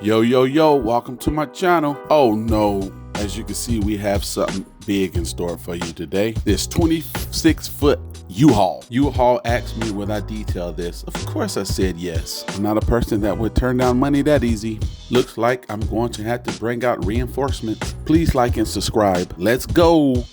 Yo, yo, yo, welcome to my channel. Oh no, as you can see, we have something big in store for you today. This 26-foot U-Haul. U-Haul asked me would I detail this. Of course I said yes. I'm not a person that would turn down money that easy. Looks like I'm going to have to bring out reinforcements. Please like and subscribe. Let's go.